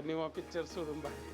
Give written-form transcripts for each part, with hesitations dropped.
निवा picture सोडून बाहेर.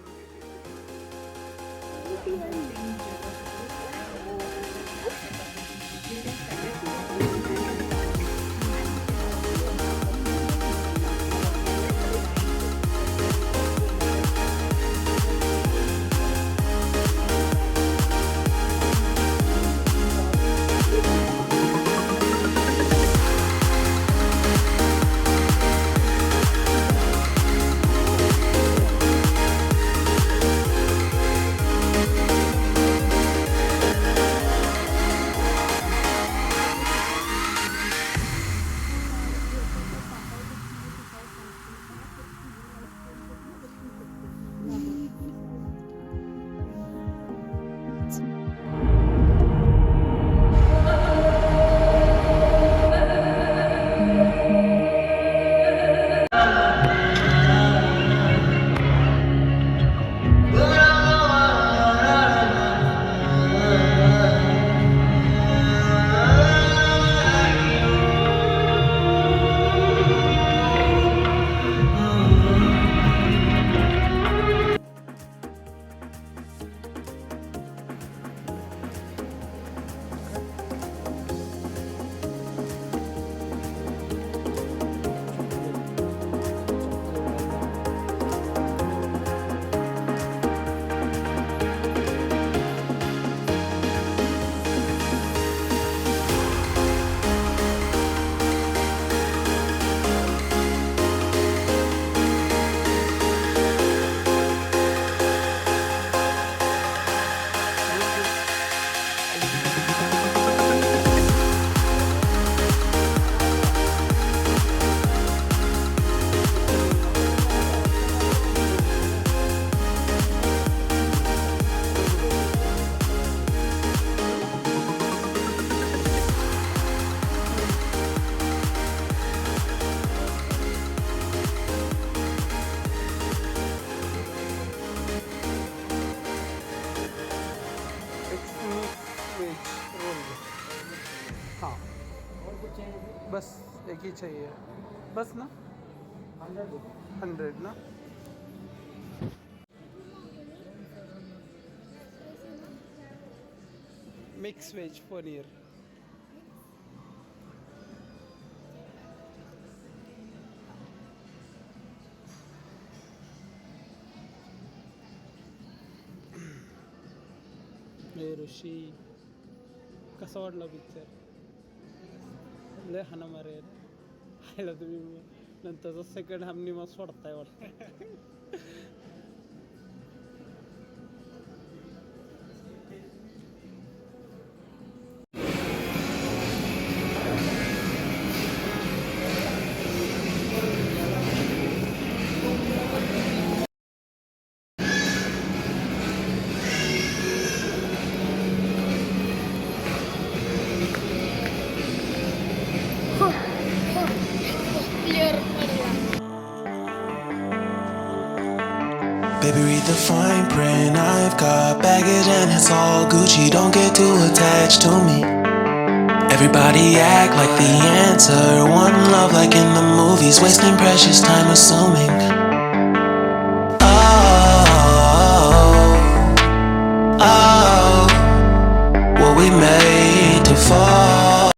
हाँ बस एक ही चाहिए बस ना 100 ना. Mix veg paneer. ऋषी कसा वाटला पिक्चर. लय हाना मारे खायला तुम्ही नंतरचा सेकंड हाफ निमा सोडताय वाटतं. Baby, read the fine print. I've got baggage and it's all Gucci. Don't get too attached to me. Everybody act like the answer. One love like in the movies. Wasting precious time assuming. Oh, oh, were we made to fall?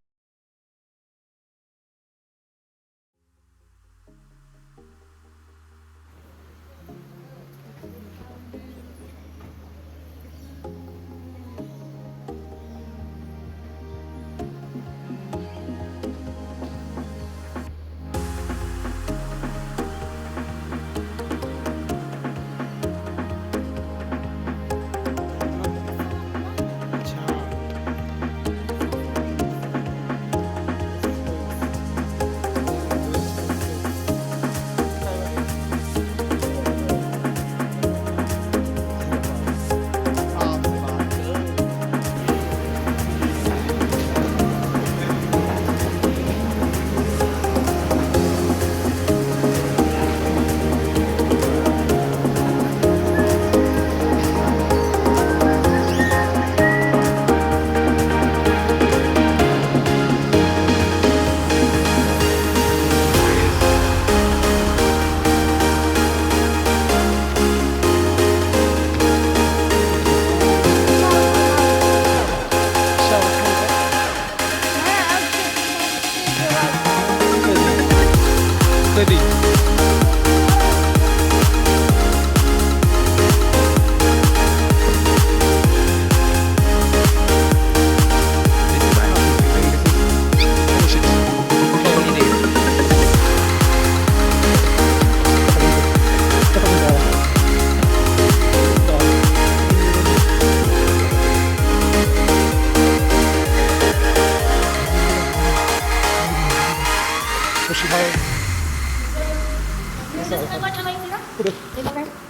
ready.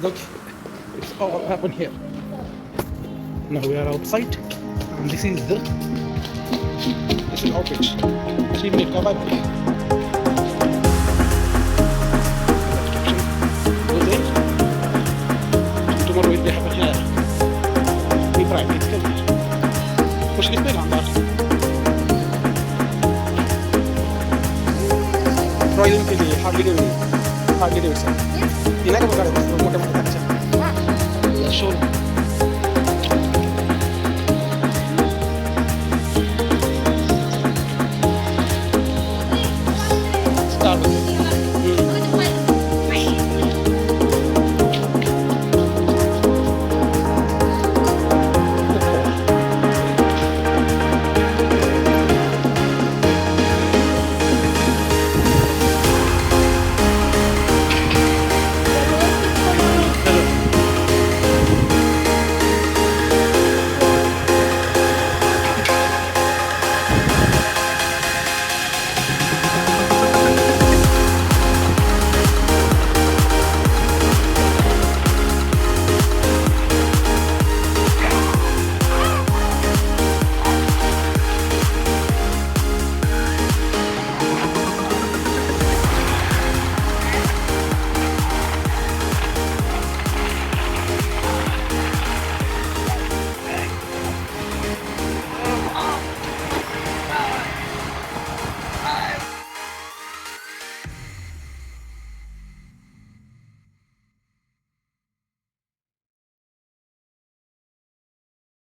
Look, it's all happened here. Now we are outside, and this is outfit. See me cover. Tomorrow will be happen here. We practice. Push this big on that. Royal Enfield, hardly give it. Hardly give it. You like a motor motor. Yeah, sure.